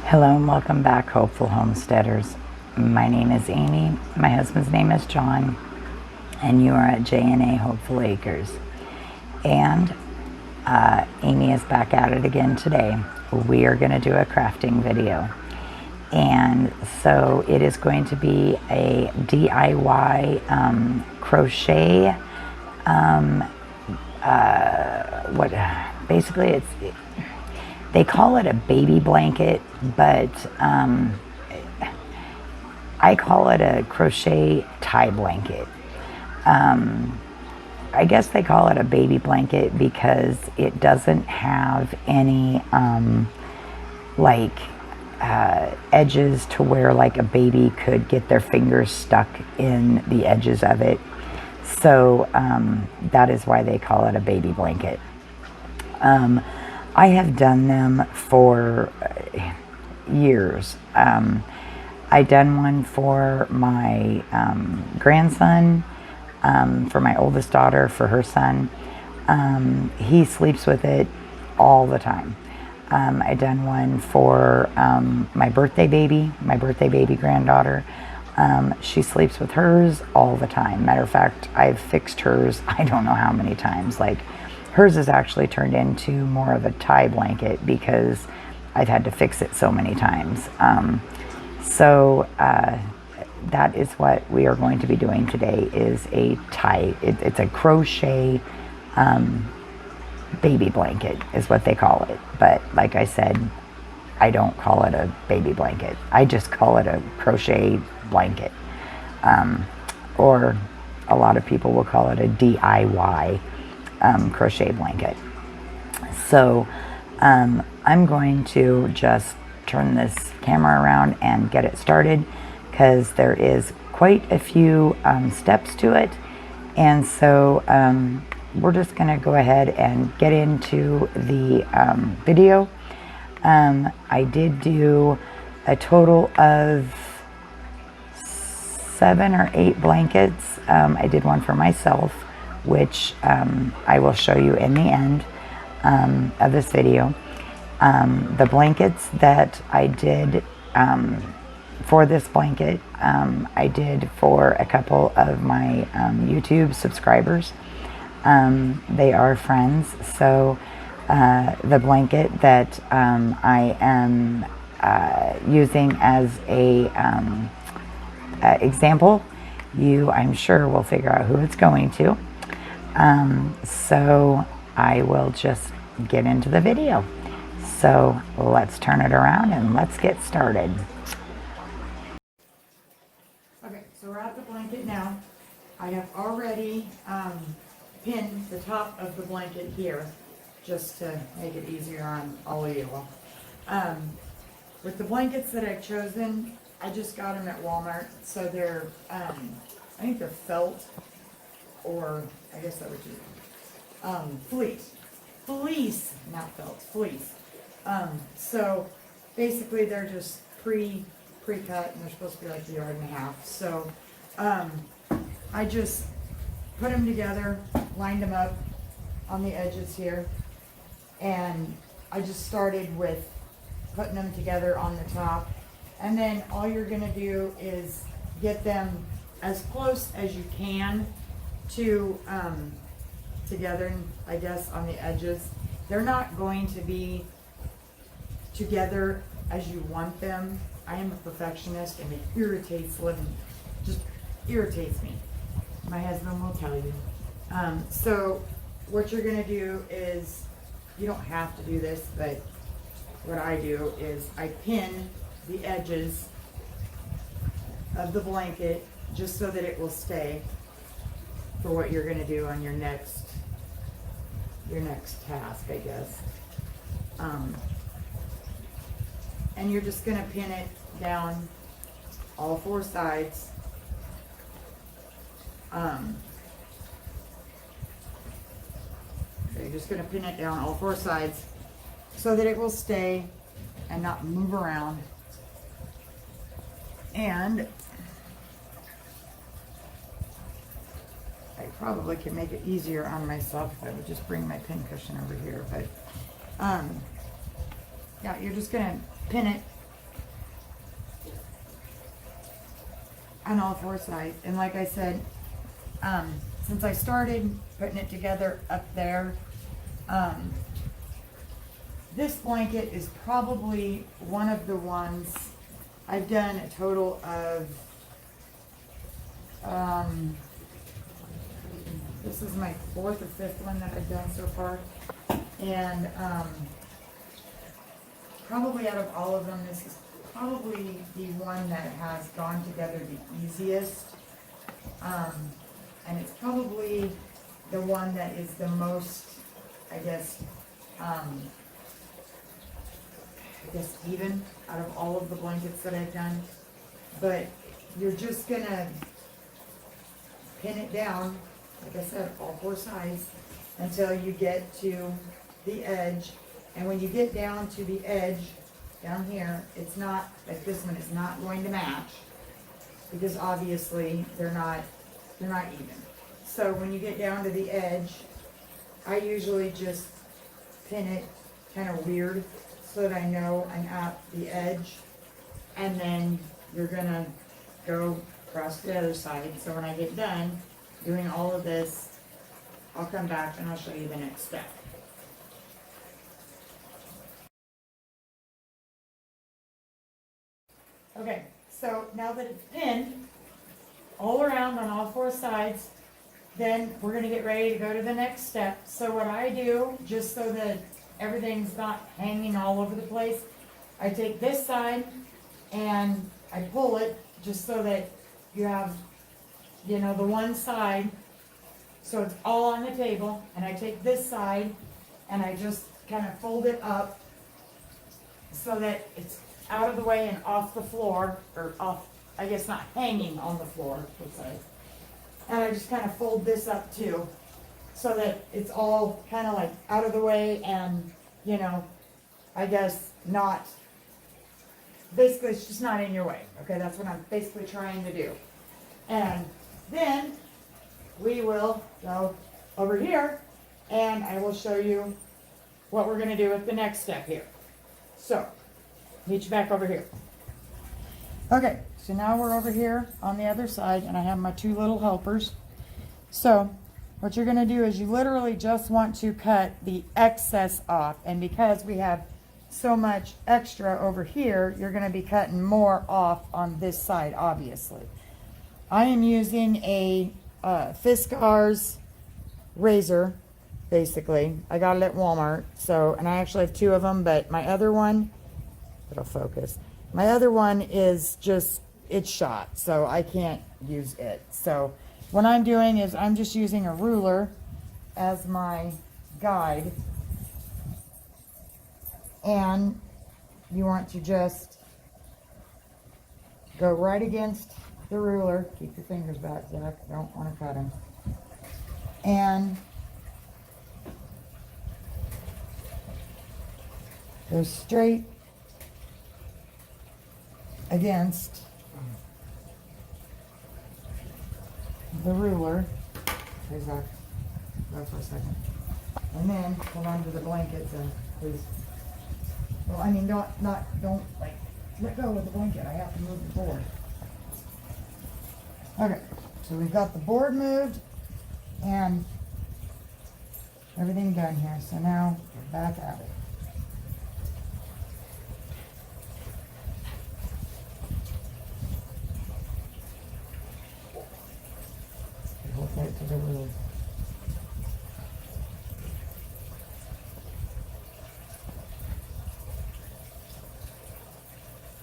Hello and welcome back, hopeful homesteaders. My name is Amy, my husband's name is John, and you are at J&A Hopeful Acres. And Amy is back at it again today. We are going to do a crafting video. And so it is going to be a DIY crochet, basically it's, they call it a baby blanket, but I call it a crochet tie blanket. I guess they call it a baby blanket because it doesn't have any edges to where like a baby could get their fingers stuck in the edges of it. So that is why they call it a baby blanket. I have done them for years. I done one for my grandson, for my oldest daughter, for her son. He sleeps with it all the time. I done one for my birthday baby granddaughter. She sleeps with hers all the time. Matter of fact, I've fixed hers I don't know how many times. Like, hers has actually turned into more of a tie blanket because I've had to fix it so many times. That is what we are going to be doing today, is a tie. It's a crochet baby blanket is what they call it. But like I said, I don't call it a baby blanket. I just call it a crochet blanket. Or a lot of people will call it a DIY crochet blanket. So I'm going to just turn this camera around and get it started because there is quite a few steps to it, and so we're just going to go ahead and get into the video. I did do a total of 7 or 8 blankets. I did one for myself, which I will show you in the end of this video. The blankets that I did for this blanket, I did for a couple of my YouTube subscribers. They are friends, so the blanket that I am using as a example, you, I'm sure, will figure out who it's going to. So I will just get into the video. So let's turn it around and let's get started. Okay, so we're at the blanket now. I have already pinned the top of the blanket here just to make it easier on all of you. With the blankets that I've chosen, I just got them at Walmart. So they're, I think they're felt, or I guess that would be fleece, not felt, fleece. So basically they're just pre-cut, and they're supposed to be like a yard and a half. So I just put them together, lined them up on the edges here, and I just started with putting them together on the top. And then all you're gonna do is get them as close as you can to together, I guess, on the edges. They're not going to be together as you want them. I am a perfectionist, and it irritates living, just irritates me. My husband will tell you. So what you're gonna do is, you don't have to do this, but what I do is I pin the edges of the blanket just so that it will stay for what you're gonna do on your next task, I guess. And you're just gonna pin it down all 4 sides. So you're just gonna pin it down all 4 sides so that it will stay and not move around. And I probably can make it easier on myself if I would just bring my pin cushion over here, but yeah, you're just gonna pin it on all four sides. And like I said, since I started putting it together up there, this blanket is probably one of the ones I've done a total of, this is my fourth or fifth one that I've done so far. And probably out of all of them, this is probably the one that has gone together the easiest. And it's probably the one that is the most, I guess even out of all of the blankets that I've done. But you're just gonna pin it down, like I said, all four sides, until you get to the edge. And when you get down to the edge, down here, it's not, like this one is not going to match, because obviously they're not even. So when you get down to the edge, I usually just pin it kind of weird so that I know I'm at the edge. And then you're gonna go across the other side. So when I get done doing all of this, I'll come back and I'll show you the next step. Okay, so now that it's pinned all around on all four sides, then we're gonna get ready to go to the next step. So what I do, just so that everything's not hanging all over the place, I take this side and I pull it just so that you have, the one side, so it's all on the table. And I take this side and I just kind of fold it up so that it's out of the way and off the floor, or off, I guess not hanging on the floor, per se. And I just kind of fold this up too, so that it's all kind of like out of the way and, I guess not, basically it's just not in your way. Okay, that's what I'm basically trying to do. And then we will go over here and I will show you what we're going to do with the next step here. So, meet you back over here. Okay, so now we're over here on the other side and I have my two little helpers. So what you're going to do is you literally just want to cut the excess off. And because we have so much extra over here, you're going to be cutting more off on this side, obviously. I am using a Fiskars razor, basically. I got it at Walmart. So, and I actually have two of them, but my other one, it'll focus. My other one is just, it's shot, so I can't use it. So what I'm doing is I'm just using a ruler as my guide. And you want to just go right against the ruler. Keep your fingers back, Zach. I don't want to cut them. And go straight against the ruler. Okay, Zach, go for a second. And then hold on to the blankets and please. Well, I mean, don't like let go of the blanket. I have to move the board. Okay, so we've got the board moved and everything done here. So now we're back at it. Hold right to the ruler.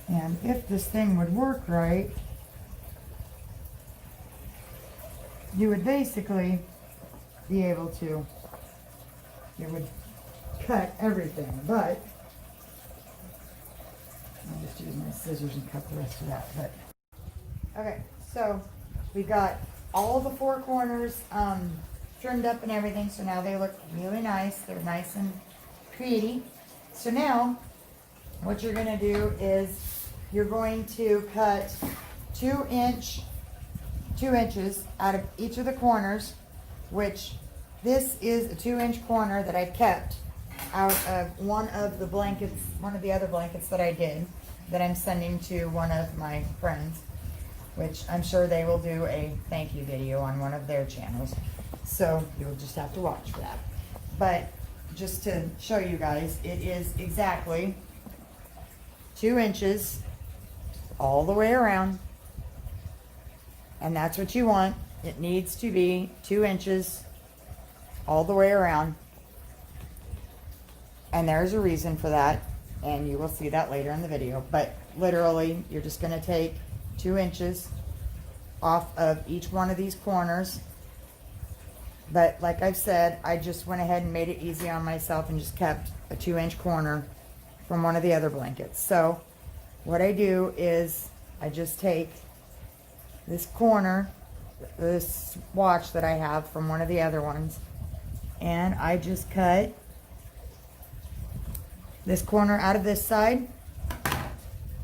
And if this thing would work right, you would basically be able to, it would cut everything, but I'll just use my scissors and cut the rest of that. But okay, so we got all the four corners trimmed up and everything, so now they look really nice. They're nice and pretty. So now what you're going to do is you're going to cut 2 inches out of each of the corners, which this is a 2-inch corner that I kept out of one of the blankets, one of the other blankets that I did, that I'm sending to one of my friends. which I'm sure they will do a thank you video on one of their channels. So you'll just have to watch for that. But just to show you guys, it is exactly 2 inches all the way around. And that's what you want. It needs to be 2 inches all the way around. And there's a reason for that. And you will see that later in the video. But literally, you're just going to take 2 inches off of each one of these corners. But like I've said, I just went ahead and made it easy on myself and just kept a 2-inch corner from one of the other blankets. So what I do is I just take this corner, this swatch that I have from one of the other ones, and I just cut this corner out of this side.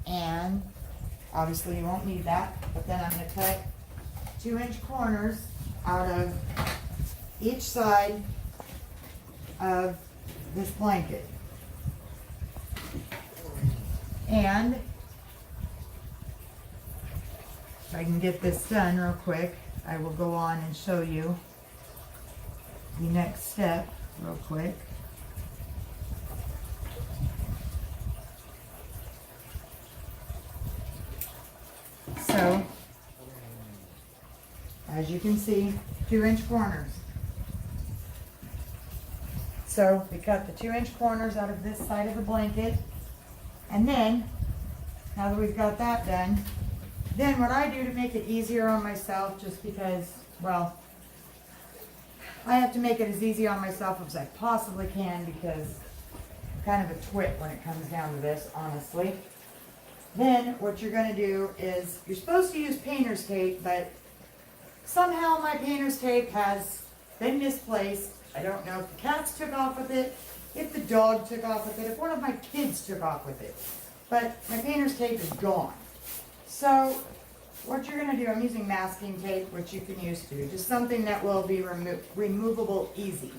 And obviously you won't need that, but then I'm going to cut 2-inch corners out of each side of this blanket. And if I can get this done real quick, I will go on and show you the next step real quick. So, as you can see, 2-inch corners. So we cut the 2-inch corners out of this side of the blanket. And then, now that we've got that done, then what I do to make it easier on myself, just because, well, I have to make it as easy on myself as I possibly can, because I'm kind of a twit when it comes down to this, honestly. Then what you're going to do is, you're supposed to use painter's tape, but somehow my painter's tape has been misplaced. I don't know if the cats took off with it, if the dog took off with it, if one of my kids took off with it. But my painter's tape is gone. So what you're going to do, I'm using masking tape, which you can use too, just something that will be removable easy.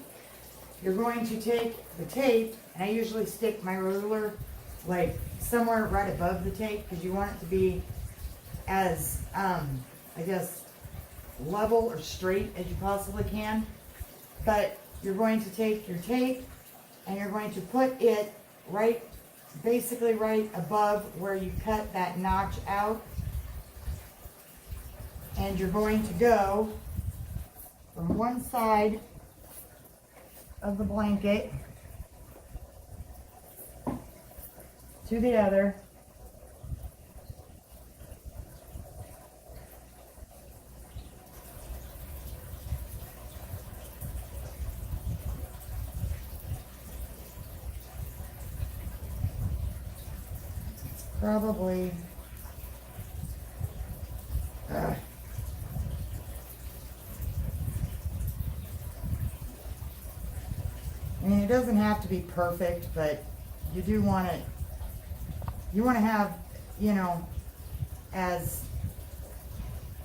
You're going to take the tape, and I usually stick my ruler like somewhere right above the tape, because you want it to be as, I guess, level or straight as you possibly can. But you're going to take your tape and you're going to put it right, basically right above where you cut that notch out. And you're going to go from one side of the blanket to the other. Probably I mean, it doesn't have to be perfect, but you do want it, you want to have, you know, as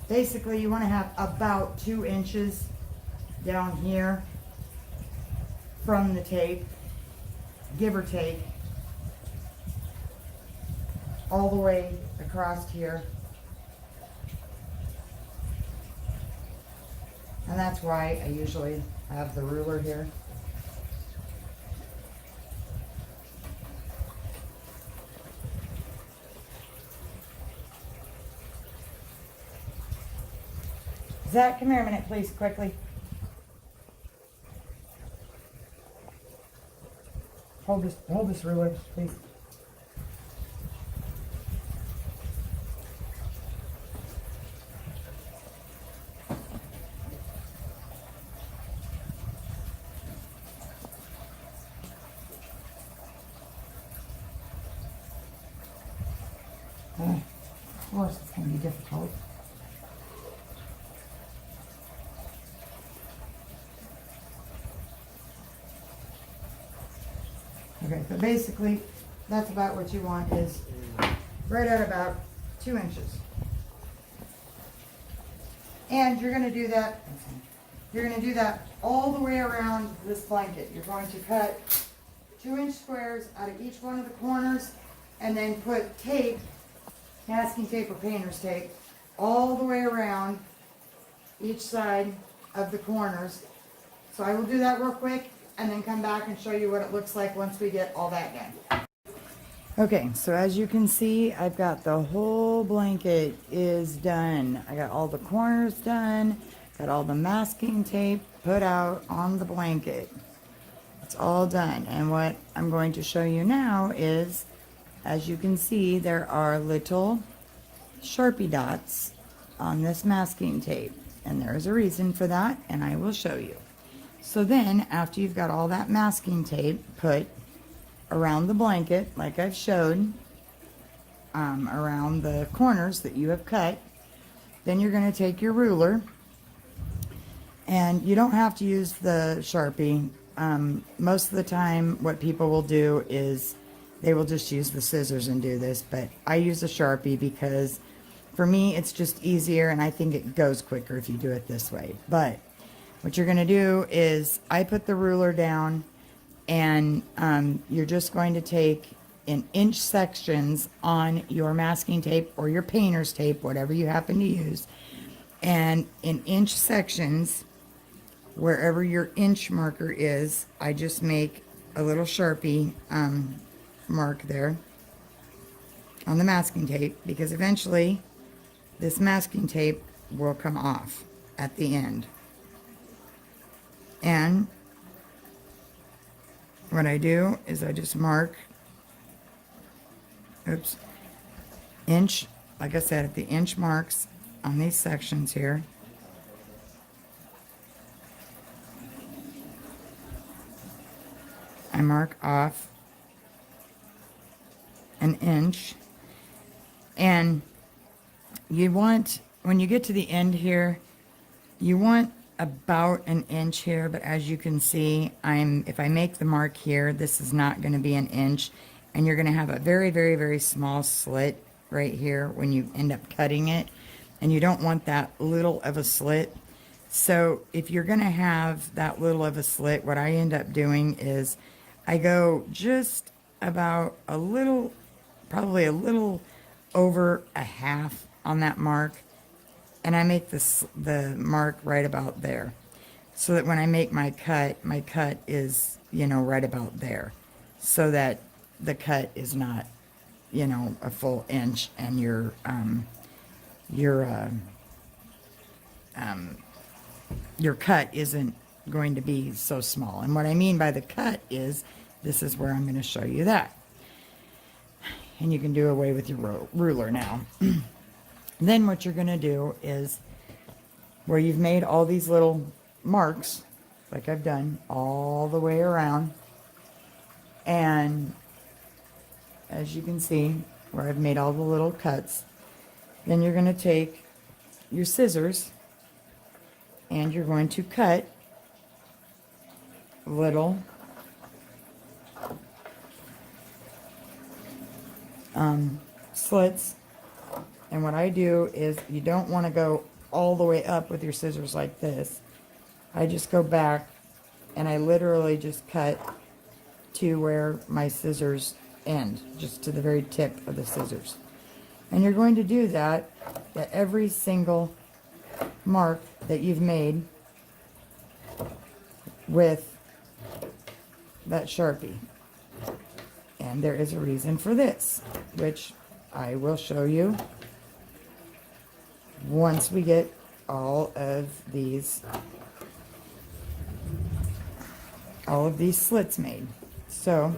basically you want to have about 2 inches down here from the tape, give or take, all the way across here. And that's why I usually have the ruler here. Zach, come here a minute, please, quickly. Hold this ruler, please. Of course, it's going to be difficult. Okay, so basically, that's about what you want, is right at about 2 inches. And you're going to do that, all the way around this blanket. You're going to cut 2-inch squares out of each one of the corners, and then put tape, masking tape or painter's tape, all the way around each side of the corners. So I will do that real quick and then come back and show you what it looks like once we get all that done. Okay, so as you can see, I've got the whole blanket is done. I got all the corners done, got all the masking tape put out on the blanket. It's all done. And what I'm going to show you now is, as you can see, there are little Sharpie dots on this masking tape. And there is a reason for that, and I will show you. So then, after you've got all that masking tape put around the blanket, like I've showed, around the corners that you have cut, then you're going to take your ruler, and you don't have to use the Sharpie. Most of the time what people will do is they will just use the scissors and do this, but I use a Sharpie because for me it's just easier, and I think it goes quicker if you do it this way. But what you're going to do is, I put the ruler down, and you're just going to take in inch sections on your masking tape or your painter's tape, whatever you happen to use, and in inch sections, wherever your inch marker is, I just make a little Sharpie mark there on the masking tape, because eventually this masking tape will come off at the end. And what I do is I just mark, inch, like I said, at the inch marks on these sections here. I mark off an inch, and you want, when you get to the end here, you want about an inch here, but as you can see, if I make the mark here, this is not going to be an inch, and you're going to have a very, very, very small slit right here when you end up cutting it, and you don't want that little of a slit. So if you're going to have that little of a slit, what I end up doing is I go just about a little, probably a little over a half on that mark, and I make the mark right about there, so that when I make my cut is, right about there, so that the cut is not, a full inch, and your cut isn't going to be so small. And what I mean by the cut is, this is where I'm going to show you that. And you can do away with your ruler now. Then what you're going to do is, where you've made all these little marks, like I've done, all the way around, and as you can see, where I've made all the little cuts, then you're going to take your scissors, and you're going to cut little slits. And what I do is, you don't want to go all the way up with your scissors like this. I just go back, and I literally just cut to where my scissors end, just to the very tip of the scissors. And you're going to do that at every single mark that you've made with that Sharpie. And there is a reason for this, which I will show you once we get all of these slits made. So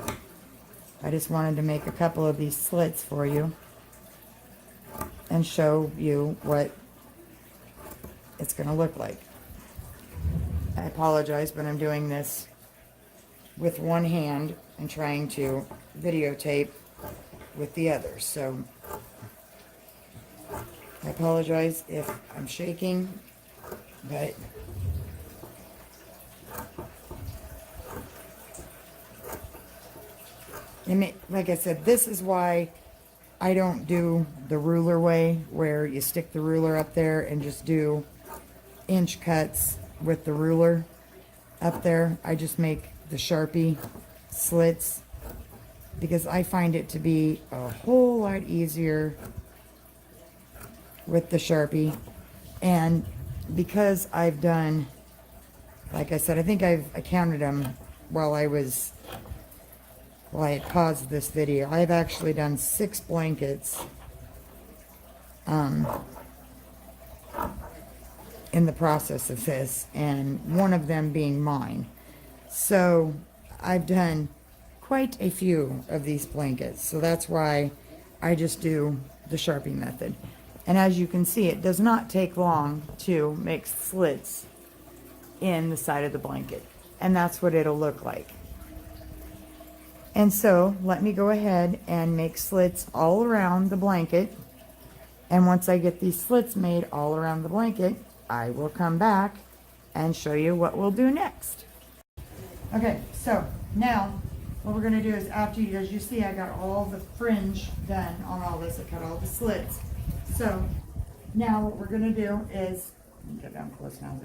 I just wanted to make a couple of these slits for you and show you what it's going to look like. I apologize, but I'm doing this with one hand and trying to videotape with the other. So I apologize if I'm shaking, but like I said, this is why I don't do the ruler way, where you stick the ruler up there and just do inch cuts with the ruler up there. I just make the Sharpie slits, because I find it to be a whole lot easier with the Sharpie. And because I've done, like I said, I think I counted them while I had paused this video. I've actually done 6 blankets in the process of this, and one of them being mine. So I've done quite a few of these blankets, so that's why I just do the Sharpie method. And as you can see, it does not take long to make slits in the side of the blanket, and that's what it'll look like. And so let me go ahead and make slits all around the blanket, and once I get these slits made all around the blanket, I will come back and show you what we'll do next. Okay, so now what we're going to do is, after you, as you see, I got all the fringe done on all this. I cut all the slits. So now what we're going to do is, get down close now,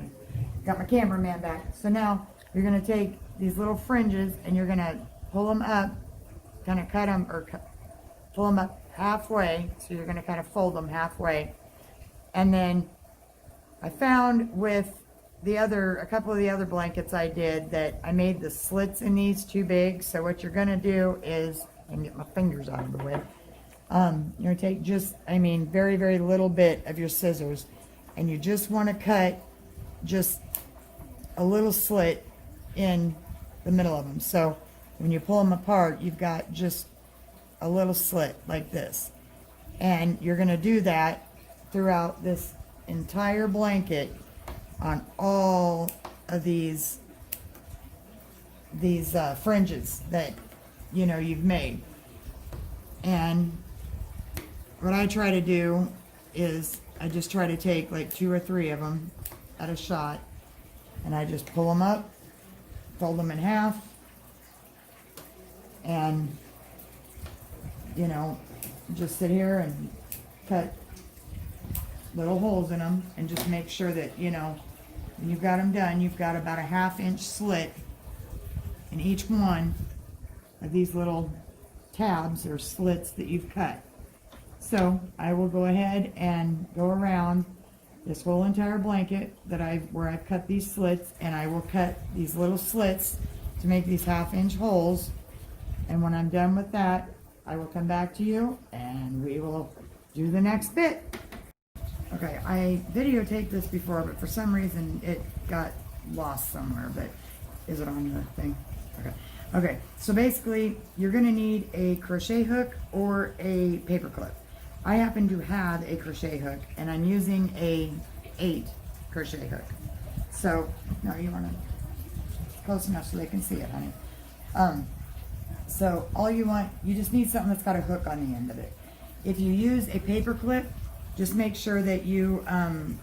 got my cameraman back. So now you're going to take these little fringes and you're going to pull them up, kind of cut them, or pull them up halfway. So you're going to kind of fold them halfway. And then I found with a couple of the other blankets I did, that I made the slits in these too big. So what you're going to do is, I can get my fingers out of the way. You're going to take just, very, very little bit of your scissors, and you just want to cut just a little slit in the middle of them. So when you pull them apart, you've got just a little slit like this. And you're going to do that throughout this entire blanket on all of these fringes that you've made. And what I try to do is I just try to take like 2 or 3 of them at a shot, and I just pull them up, fold them in half, and just sit here and cut little holes in them, and just make sure that when you've got them done, you've got about a 1/2 inch slit in each one of these little tabs or slits that you've cut. So I will go ahead and go around this whole entire blanket where I've cut these slits, and I will cut these little slits to make these 1/2 inch holes. And when I'm done with that, I will come back to you and we will do the next bit. Okay, I videotaped this before, but for some reason it got lost somewhere. But is it on your thing? Okay, so basically you're going to need a crochet hook or a paper clip. I happen to have a crochet hook, and I'm using a 8 crochet hook. So, no, you want to close enough so they can see it, honey. So you just need something that's got a hook on the end of it. If you use a paper clip, just make sure that you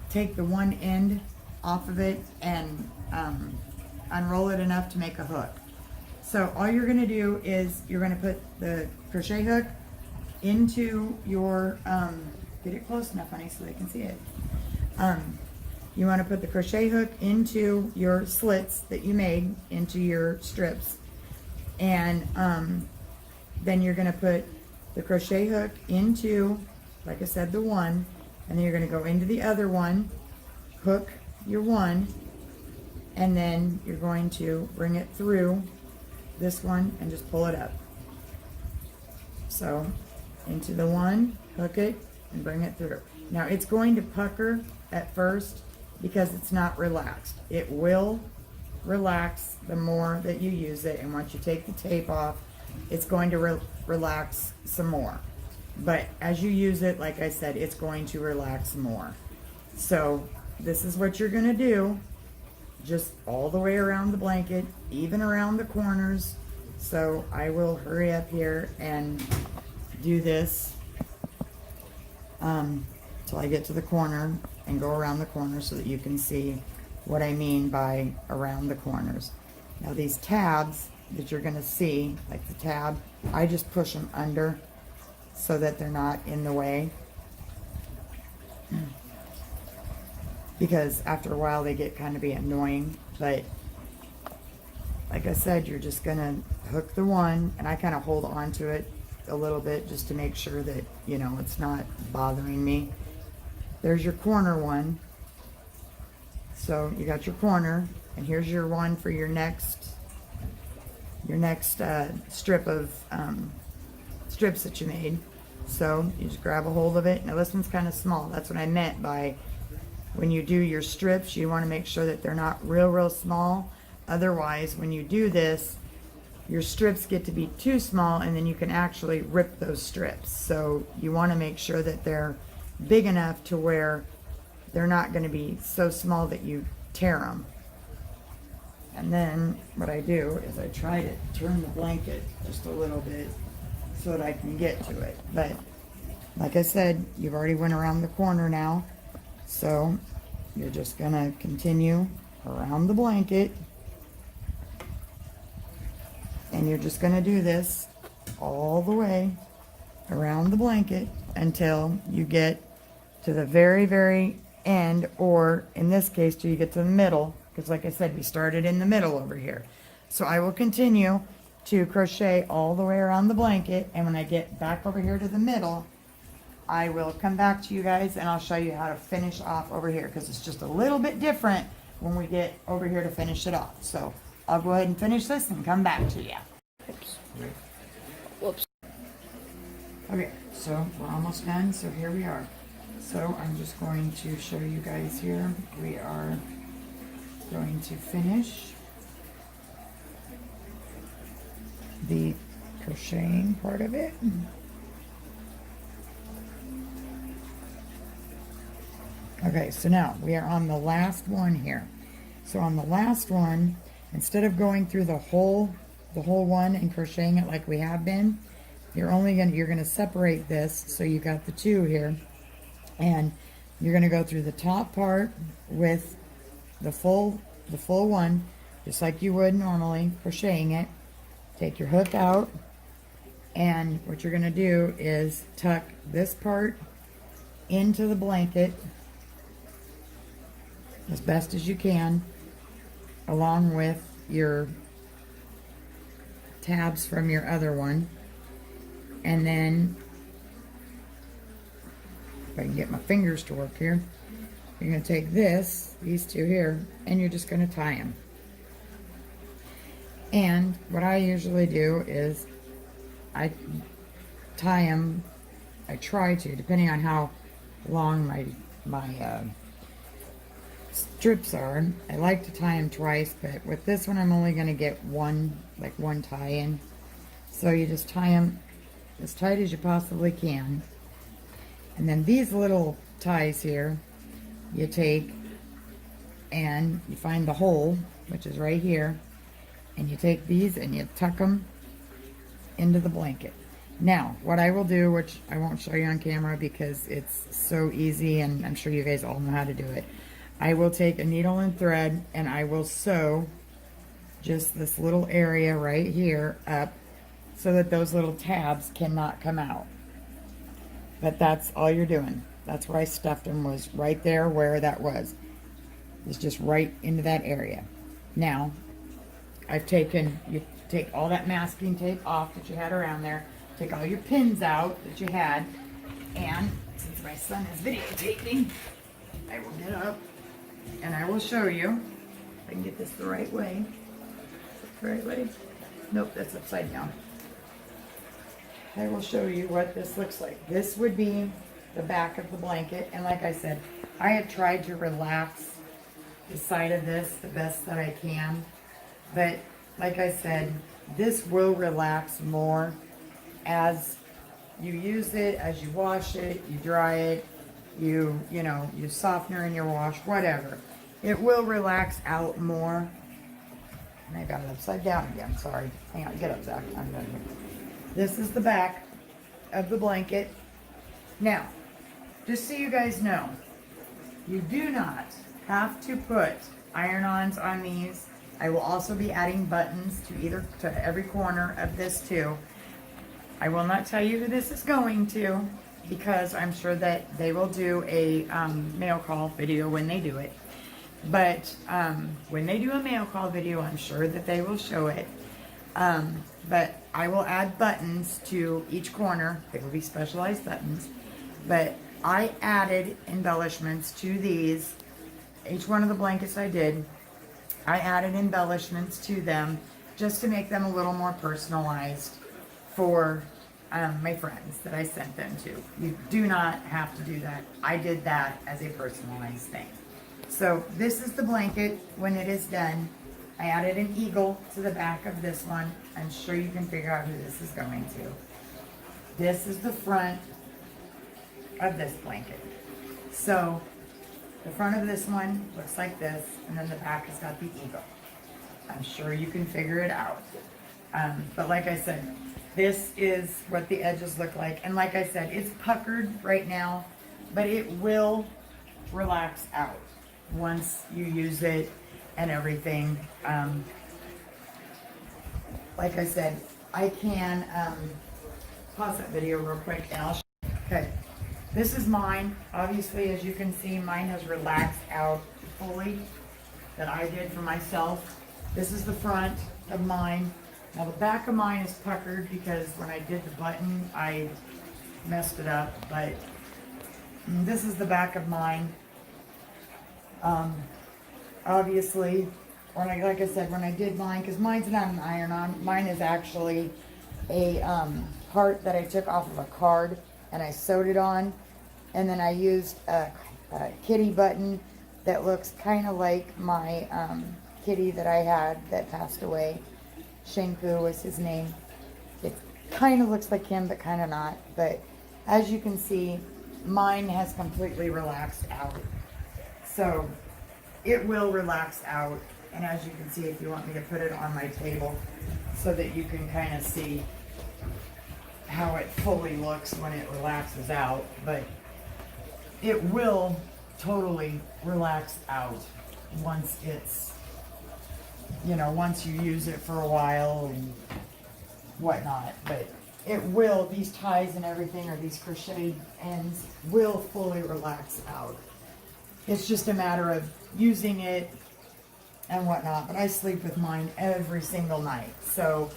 take the one end off of it and unroll it enough to make a hook. So all you're going to do is you're going to put the crochet hook into your, get it close enough, honey, so they can see it. You want to put the crochet hook into your slits that you made into your strips. And then you're going to put the crochet hook into, like I said, the one, and then you're going to go into the other one, hook your one, and then you're going to bring it through this one and just pull it up. So into the one, hook it, and bring it through. Now it's going to pucker at first because it's not relaxed. It will relax the more that you use it, and once you take the tape off, it's going to relax some more. But as you use it, like I said, it's going to relax more. So this is what you're going to do, just all the way around the blanket, even around the corners. So I will hurry up here and do this till I get to the corner and go around the corner so that you can see what I mean by around the corners. Now these tabs that you're going to see, like the tab, I just push them under so that they're not in the way, because after a while they get kind of be annoying. But like I said, you're just going to hook the one, and I kind of hold on to it a little bit just to make sure that, you know, it's not bothering me. there's your corner one. So you got your corner, and here's your one for your next strip of strips that you made. So you just grab a hold of it. Now this one's kind of small. That's what I meant by when you do your strips, you want to make sure that they're not real small. Otherwise, when you do this, your strips get to be too small, and then you can actually rip those strips. So you want to make sure that they're big enough to where they're not going to be so small that you tear them. And then what I do is I try to turn the blanket just a little bit so that I can get to it. But like I said, you've already went around the corner now. So you're just going to continue around the blanket. And you're just going to do this all the way around the blanket until you get to the very end, or in this case, till you get to the middle, because like I said, we started in the middle over here. So I will continue to crochet all the way around the blanket, and when I get back over here to the middle, I will come back to you guys and I'll show you how to finish off over here, because it's just a little bit different when we get over here to finish it off. So I'll go ahead and finish this and come back to you. Oops. Whoops. Okay, so we're almost done, so here we are. So I'm just going to show you guys here. We are going to finish the crocheting part of it. Okay, so now we are on the last one here. So on the last one, instead of going through the whole one and crocheting it like we have been, you're gonna separate this. So you got the two here, and you're gonna go through the top part with the full one, just like you would normally crocheting it. Take your hook out, and what you're gonna do is tuck this part into the blanket as best as you can, along with your tabs from your other one. And then, if I can get my fingers to work here, you're going to take these two here, and you're just going to tie them. And what I usually do is I tie them, I try to, depending on how long my strips are. I like to tie them twice, but with this one I'm only going to get one tie in. So you just tie them as tight as you possibly can. And then these little ties here, you take and you find the hole, which is right here, and you take these and you tuck them into the blanket. Now, what I will do, which I won't show you on camera because it's so easy and I'm sure you guys all know how to do it, I will take a needle and thread and I will sew just this little area right here up so that those little tabs cannot come out. But that's all you're doing. That's where I stuffed them, was right there where that was. It's just right into that area. Now, you take all that masking tape off that you had around there, take all your pins out that you had, and since my son is videotaping, I will get up and I will show you, if I can get this the right way. The right way? Nope, that's upside down. I will show you what this looks like. This would be the back of the blanket, and like I said, I have tried to relax the side of this the best that I can, but like I said, this will relax more as you use it, as you wash it, you dry it, you softener in your wash, whatever. It will relax out more. And I got it upside down again, sorry. Hang on, get up, Zach. I'm done here. This is the back of the blanket. Now, just so you guys know, you do not have to put iron-ons on these. I will also be adding buttons to every corner of this too. I will not tell you who this is going to, because I'm sure that they will do a mail call video when they do it. But when they do a mail call video, I'm sure that they will show it. But I will add buttons to each corner. They will be specialized buttons. But I added embellishments to these. Each one of the blankets I did, I added embellishments to them just to make them a little more personalized for my friends that I sent them to. You do not have to do that. I did that as a personalized thing. So this is the blanket when it is done. I added an eagle to the back of this one. I'm sure you can figure out who this is going to. This is the front of this blanket. So the front of this one looks like this, and then the back has got the eagle. I'm sure you can figure it out. But like I said, this is what the edges look like. And like I said, it's puckered right now, but it will relax out once you use it and everything. Like I said, I can pause that video real quick and I'll show you. Okay, this is mine. Obviously, as you can see, mine has relaxed out fully that I did for myself. This is the front of mine. Now the back of mine is puckered because when I did the button, I messed it up, but this is the back of mine. Obviously, like I said, when I did mine, because mine's not an iron-on, mine is actually a part that I took off of a card and I sewed it on, and then I used a kitty button that looks kind of like my kitty that I had that passed away. Shinku was his name. It kind of looks like him, but kind of not. But as you can see, mine has completely relaxed out. So it will relax out. And as you can see, if you want me to put it on my table so that you can kind of see how it fully looks when it relaxes out. But it will totally relax out once it's, once you use it for a while and whatnot. But it will, these ties and everything, or these crochet ends, will fully relax out. It's just a matter of using it and whatnot. But I sleep with mine every single night. So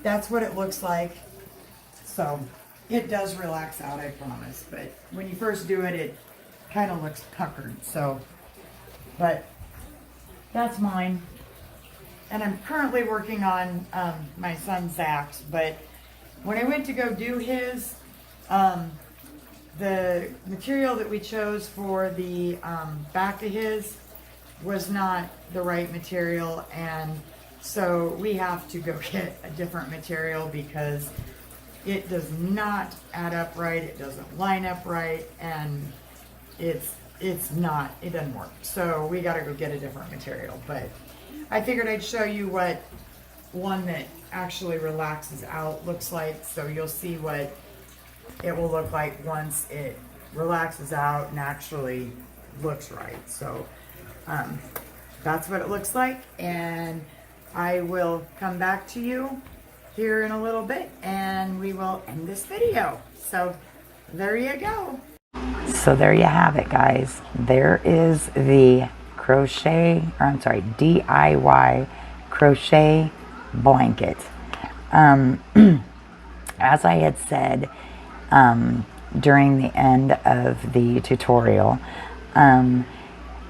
that's what it looks like. So it does relax out, I promise. But when you first do it, it kind of looks puckered. So, but that's mine. And I'm currently working on my son Zach's. But when I went to go do his, the material that we chose for the back of his was not the right material, and so we have to go get a different material because it does not add up right, it doesn't line up right, and it doesn't work. So we got to go get a different material. But I figured I'd show you what one that actually relaxes out looks like, so you'll see what it will look like once it relaxes out and actually looks right. So that's what it looks like, and I will come back to you here in a little bit and we will end this video. So there you go. So there you have it, guys. There is the DIY crochet blanket. As I had said during the end of the tutorial,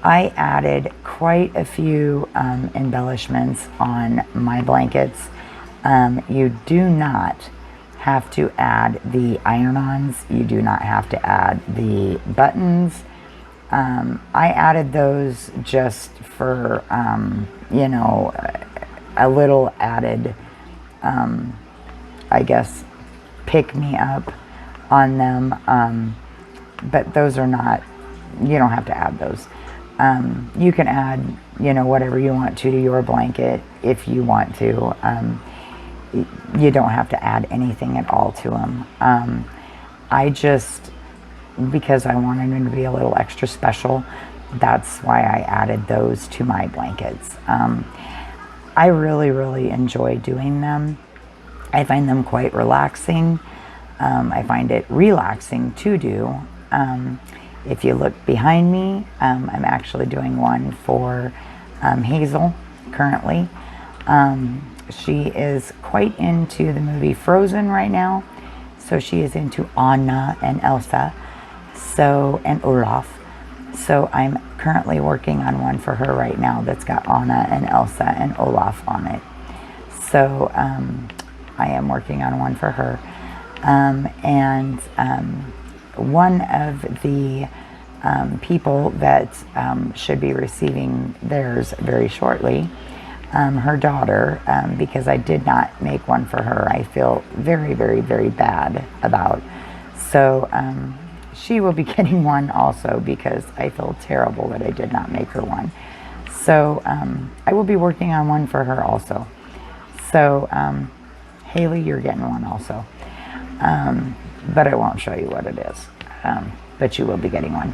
I added quite a few embellishments on my blankets. You do not have to add the iron-ons. You do not have to add the buttons. I added those just for, a little added, I guess, pick-me-up on them. But those are not, you don't have to add those. You can add, whatever you want to your blanket if you want to. You don't have to add anything at all to them. I just, because I wanted them to be a little extra special, that's why I added those to my blankets. I really, really enjoy doing them. I find them quite relaxing. I find it relaxing to do. If you look behind me, I'm actually doing one for Hazel currently. She is quite into the movie Frozen right now, So she is into Anna and Elsa, so, and Olaf. So I'm currently working on one for her right now that's got Anna and Elsa and Olaf on it. So I am working on one for her. One of the people that should be receiving theirs very shortly, her daughter, because I did not make one for her, I feel very, very, very bad about. So she will be getting one also, because I feel terrible that I did not make her one. So I will be working on one for her also. So Haley, you're getting one also. But I won't show you what it is. But you will be getting one.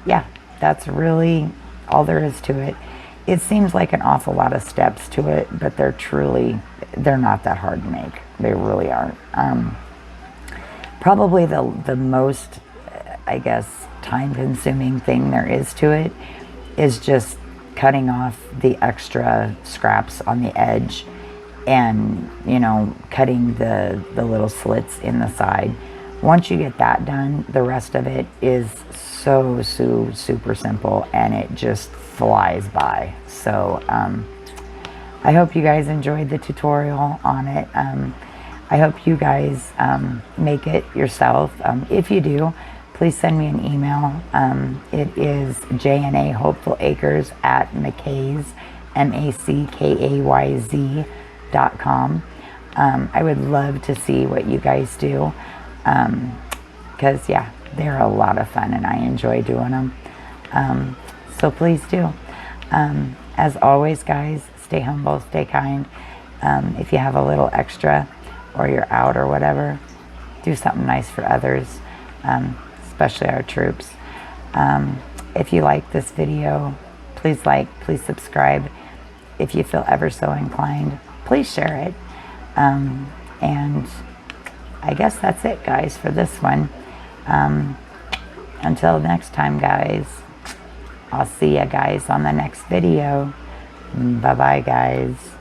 Yeah, that's really all there is to it. It seems like an awful lot of steps to it, but they're not that hard to make. They really aren't. Probably the most, I guess, time-consuming thing there is to it is just cutting off the extra scraps on the edge and, you know, cutting the little slits in the side. Once you get that done, the rest of it is so super simple, and it just flies by. So I hope you guys enjoyed the tutorial on it. I hope you guys make it yourself. If you do, please send me an email. It is jnahopefullacres@mackayz, MACKAYZ.com. I would love to see what you guys do, because yeah, they're a lot of fun and I enjoy doing them. So please do. As always, guys, stay humble, stay kind. If you have a little extra, or you're out or whatever, do something nice for others, especially our troops. If you like this video, please like, please subscribe. If you feel ever so inclined, please share it. And I guess that's it, guys, for this one. Until next time, guys, I'll see you guys on the next video. Bye-bye, guys.